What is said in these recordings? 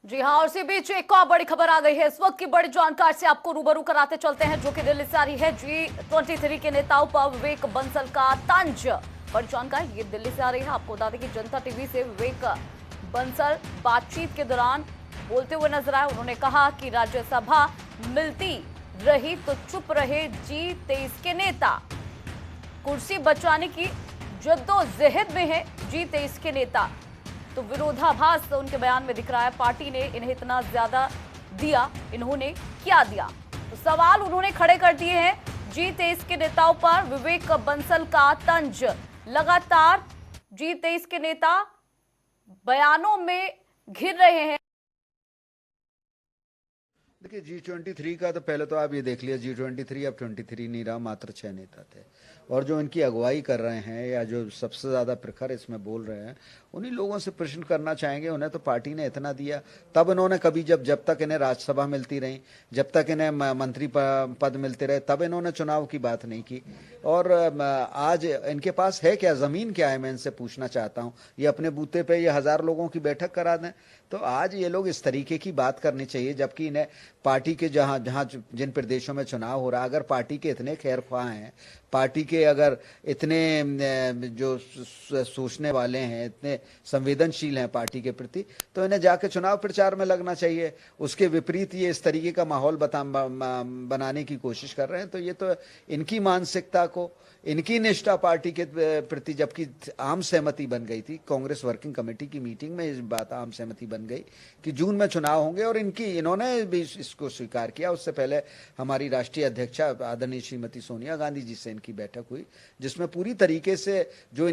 जी हाँ, और इसी बीच एक और बड़ी खबर आ गई है। इस वक्त की बड़ी जानकारी से आपको रूबरू कराते चलते हैं, जो कि दिल्ली से आ रही है। G23 के नेताओं पर विवेक बंसल का तंज। बड़ी जानकारी ये दिल्ली से आ रही है। आपको बता दें कि जनता टीवी से विवेक बंसल बातचीत के दौरान बोलते हुए नजर आए। उन्होंने कहा कि राज्यसभा मिलती रही तो चुप रहे G23 के नेता। कुर्सी बचाने की जद्दोजहद में है G23 के नेता। तो विरोधाभास उनके बयान में दिख रहा है। पार्टी ने इन्हें इतना ज्यादा दिया, इन्होंने क्या दिया? तो सवाल उन्होंने खड़े कर दिए हैं G23 के नेताओं पर विवेक बंसल का तंज। लगातार G23 के नेता बयानों में घिर रहे हैं। देखिए G23 का तो पहले तो आप ये देख लिया, G23 अब 23 नहीं रहा, मात्र 6 नेता थे। और जो इनकी अगुवाई कर रहे हैं या जो सबसे ज्यादा प्रखर इसमें बोल रहे हैं, उन्हीं लोगों से प्रश्न करना चाहेंगे। उन्हें तो पार्टी ने इतना दिया, तब इन्होंने कभी जब तक इन्हें राज्यसभा मिलती रही, जब तक इन्हें मंत्री पद मिलते रहे, तब इन्होंने चुनाव की बात नहीं की। और आज इनके पास है क्या, जमीन क्या है, मैं इनसे पूछना चाहता हूं। ये अपने बूते पे ये 1000 लोगों की बैठक करा दें, तो आज ये लोग इस तरीके की बात करनी चाहिए। जबकि इन्हें पार्टी के जहां जहां जिन प्रदेशों में चुनाव हो रहा है, अगर पार्टी के इतने खैरख्वाह हैं, पार्टी के अगर इतने जो सोचने वाले हैं, इतने संवेदनशील हैं पार्टी के प्रति, तो इन्हें जाके चुनाव प्रचार में लगना चाहिए। उसके विपरीत ये इस तरीके का माहौल बनाने की कोशिश कर रहे हैं। तो ये तो इनकी मानसिकता को, इनकी निष्ठा पार्टी के प्रति, जबकि आम सहमति बन गई थी कांग्रेस वर्किंग कमेटी की मीटिंग में, इस बात आम सहमति बन गई कि जून में चुनाव होंगे, और इन्होंने भी इसको स्वीकार किया। उससे पहले हमारी राष्ट्रीय अध्यक्षा आदरणीय श्रीमती सोनिया गांधी जी से इनकी बैठक हुई, जिसमें पूरी तरीके से जो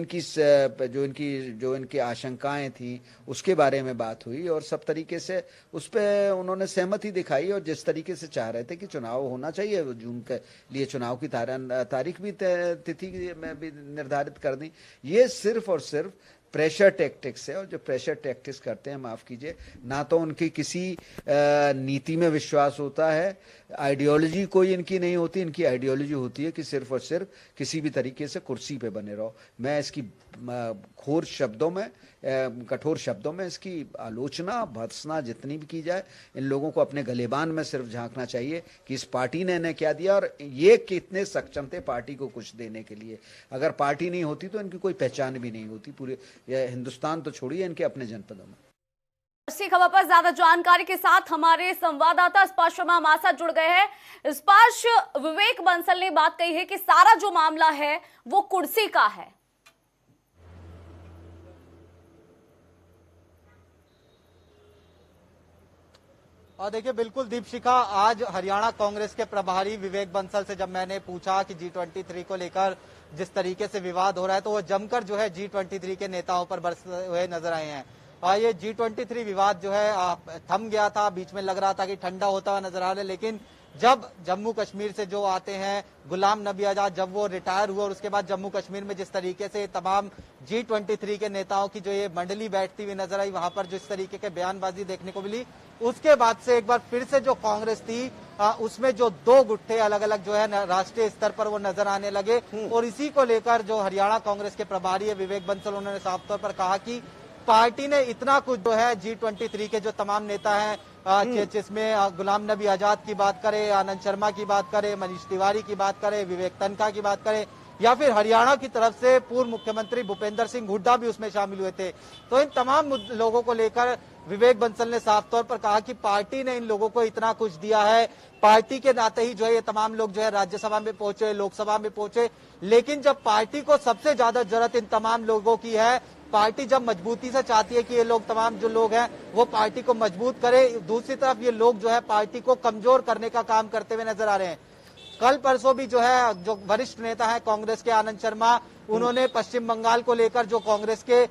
इनकी आशंकाएं थी उसके बारे में बात हुई, और सब तरीके से उस पर उन्होंने सहमति दिखाई। और जिस तरीके से चाह रहे थे कि चुनाव होना चाहिए, जून के लिए चुनाव की तारीख भी तिथि में भी निर्धारित कर दी। ये सिर्फ और सिर्फ प्रेशर टैक्टिक्स है, और जो प्रेशर टैक्टिक्स करते हैं, माफ कीजिए, ना तो उनकी किसी नीति में विश्वास होता है, आइडियोलॉजी कोई इनकी नहीं होती। इनकी आइडियोलॉजी होती है कि सिर्फ और सिर्फ किसी भी तरीके से कुर्सी पे बने रहो। मैं इसकी कठोर शब्दों में इसकी आलोचना, भर्त्सना जितनी भी की जाए, इन लोगों को अपने गलेबान में सिर्फ झांकना चाहिए कि इस पार्टी ने इन्हें क्या दिया, और ये कितने सक्षम थे पार्टी को कुछ देने के लिए। अगर पार्टी नहीं होती तो इनकी कोई पहचान भी नहीं होती पूरे हिंदुस्तान तो छोड़िए, इनके अपने जनपदों में। इसी खबर पर ज्यादा जानकारी के साथ हमारे संवाददाता स्पर्श शर्मा हमारे साथ जुड़ गए हैं। स्पर्श, विवेक बंसल ने बात कही है कि सारा जो मामला है वो कुर्सी का है। और देखिए, बिल्कुल दीपशिखा, आज हरियाणा कांग्रेस के प्रभारी विवेक बंसल से जब मैंने पूछा कि G23 को लेकर जिस तरीके से विवाद हो रहा है, तो वो जमकर जो है G23 के नेताओं पर बरसते हुए नजर आए हैं। और ये G23 विवाद जो है थम गया था, बीच में लग रहा था कि ठंडा होता हुआ नजर आ रहा है, लेकिन जब जम्मू कश्मीर से जो आते हैं गुलाम नबी आजाद, जब वो रिटायर हुए और उसके बाद जम्मू कश्मीर में जिस तरीके से तमाम G23 के नेताओं की जो ये मंडली बैठती हुई नजर आई, वहां पर जिस तरीके के बयानबाजी देखने को मिली, उसके बाद से एक बार फिर से जो कांग्रेस थी उसमें जो दो गुट्ठे अलग अलग जो है राष्ट्रीय स्तर पर वो नजर आने लगे। और इसी को लेकर जो हरियाणा कांग्रेस के प्रभारी है विवेक बंसल, उन्होंने साफ तौर पर कहा कि पार्टी ने इतना कुछ जो है G23 के जो तमाम नेता हैं, जिसमें गुलाम नबी आजाद की बात करें, आनंद शर्मा की बात करें, मनीष तिवारी की बात करें, विवेक तनखा की बात करें, या फिर हरियाणा की तरफ से पूर्व मुख्यमंत्री भूपेंद्र सिंह हुड्डा भी उसमें शामिल हुए थे। तो इन तमाम लोगों को लेकर विवेक बंसल ने साफ तौर पर कहा कि पार्टी ने इन लोगों को इतना कुछ दिया है, पार्टी के नाते ही जो है ये तमाम लोग जो है राज्यसभा में पहुंचे, लोकसभा में पहुंचे। लेकिन जब पार्टी को सबसे ज्यादा जरूरत इन तमाम लोगों की है, पार्टी जब मजबूती से चाहती है कि ये लोग तमाम जो लोग हैं वो पार्टी को मजबूत करे, दूसरी तरफ ये लोग जो है पार्टी को कमजोर करने का काम करते हुए नजर आ रहे हैं। कल परसों भी जो है जो वरिष्ठ नेता है कांग्रेस के आनंद शर्मा, उन्होंने पश्चिम बंगाल को लेकर जो कांग्रेस के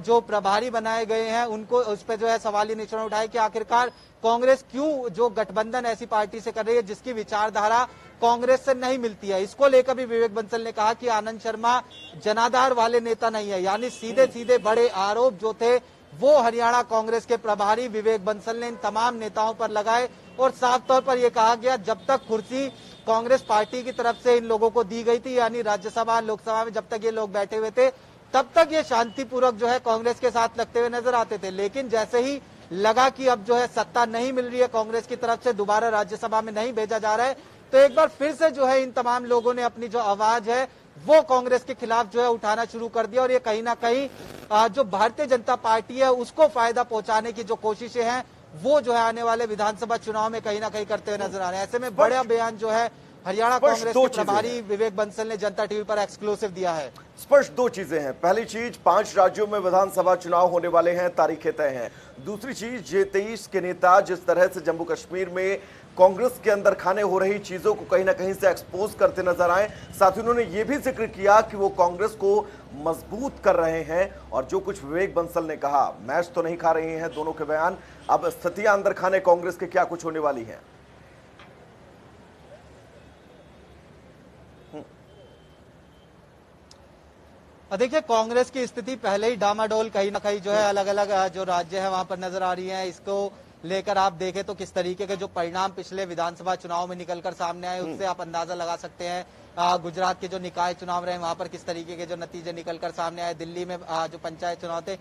जो प्रभारी बनाए गए हैं उनको उस पर जो है सवालिया निशान उठाए कि आखिरकार कांग्रेस क्यों जो गठबंधन ऐसी पार्टी से कर रही है जिसकी विचारधारा कांग्रेस से नहीं मिलती है। इसको लेकर भी विवेक बंसल ने कहा कि आनंद शर्मा जनाधार वाले नेता नहीं है, यानी सीधे सीधे बड़े आरोप जो थे वो हरियाणा कांग्रेस के प्रभारी विवेक बंसल ने इन तमाम नेताओं पर लगाए। और साफ तौर पर यह कहा गया जब तक कुर्सी कांग्रेस पार्टी की तरफ से इन लोगों को दी गई थी, यानी राज्यसभा लोकसभा में जब तक ये लोग बैठे हुए थे, तब तक ये शांतिपूर्वक जो है कांग्रेस के साथ लगते हुए नजर आते थे। लेकिन जैसे ही लगा कि अब जो है सत्ता नहीं मिल रही है कांग्रेस की तरफ से, दोबारा राज्यसभा में नहीं भेजा जा रहा है, तो एक बार फिर से जो है इन तमाम लोगों ने अपनी जो आवाज है वो कांग्रेस के खिलाफ जो है उठाना शुरू कर दिया। और ये कहीं ना कहीं जो भारतीय जनता पार्टी है उसको फायदा पहुंचाने की जो कोशिशें हैं वो जो है आने वाले विधानसभा चुनाव में कहीं ना कहीं करते हुए नजर आ रहे हैं। ऐसे में बड़ा बयान जो है हरियाणा कांग्रेस के प्रभारी विवेक बंसल ने जनता टीवी पर एक्सक्लूसिव दिया है। स्पष्ट दो चीजें हैं। पहली चीज, 5 राज्यों में विधानसभा चुनाव होने वाले हैं, तारीखें तय हैं। दूसरी चीज, ये 23 के नेता जिस तरह से जम्मू कश्मीर में कांग्रेस के अंदर खाने हो रही चीजों को कहीं ना कहीं से एक्सपोज करते नजर आए। साथ ही उन्होंने ये भी जिक्र किया कि वो कांग्रेस को मजबूत कर रहे हैं। और जो कुछ विवेक बंसल ने कहा, मैच तो नहीं खा रहे हैं दोनों के बयान, अब स्थितियां अंदर खाने कांग्रेस के क्या कुछ होने वाली हैं। देखिए, कांग्रेस की स्थिति पहले ही डामाडोल कहीं ना कहीं जो है अलग अलग जो राज्य है वहां पर नजर आ रही है। इसको लेकर आप देखें तो किस तरीके के जो परिणाम पिछले विधानसभा चुनाव में निकलकर सामने आए उससे आप अंदाजा लगा सकते हैं। गुजरात के जो निकाय चुनाव रहे वहां पर किस तरीके के जो नतीजे निकलकर सामने आए, दिल्ली में जो पंचायत चुनाव थे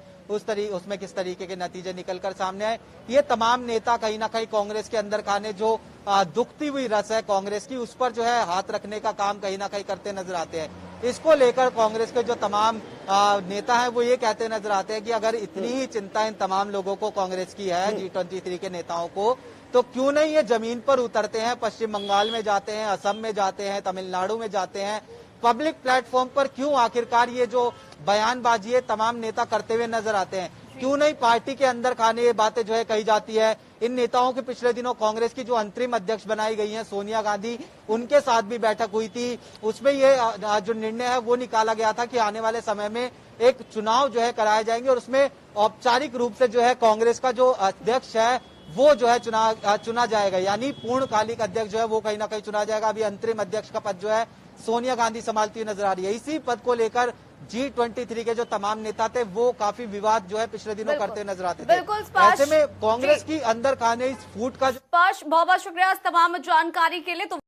उसमें किस तरीके के नतीजे निकलकर सामने आए। ये तमाम नेता कहीं ना कहीं कांग्रेस के अंदर खाने जो दुखती हुई रस है कांग्रेस की, उस पर जो है हाथ रखने का काम कहीं ना कहीं करते नजर आते हैं। इसको लेकर कांग्रेस के जो तमाम नेता हैं वो ये कहते नजर आते हैं कि अगर इतनी ही चिंता इन तमाम लोगों को कांग्रेस की है, G23 के नेताओं को, तो क्यों नहीं ये जमीन पर उतरते हैं, पश्चिम बंगाल में जाते हैं, असम में जाते हैं, तमिलनाडु में जाते हैं, पब्लिक प्लेटफॉर्म पर क्यों आखिरकार ये जो बयानबाजी है तमाम नेता करते हुए नजर आते हैं। क्यों नहीं पार्टी के अंदर खाने ये बातें जो है कही जाती है। इन नेताओं की पिछले दिनों कांग्रेस की जो अंतरिम अध्यक्ष बनाई गई हैं सोनिया गांधी, उनके साथ भी बैठक हुई थी। उसमें ये जो निर्णय है वो निकाला गया था कि आने वाले समय में एक चुनाव जो है कराए जाएंगे और उसमें औपचारिक रूप से जो है कांग्रेस का जो अध्यक्ष है वो जो है चुना जाएगा, यानी पूर्णकालिक अध्यक्ष जो है वो कहीं ना कहीं चुना जाएगा। अभी अंतरिम अध्यक्ष का पद जो है सोनिया गांधी संभालती हुई नजर आ रही है। इसी पद को लेकर G23 के जो तमाम नेता थे वो काफी विवाद जो है पिछले दिनों करते नजर आते थे। ऐसे में कांग्रेस की अंदर खाने इस फूट का बहुत बहुत शुक्रिया इस तमाम जानकारी के लिए। तो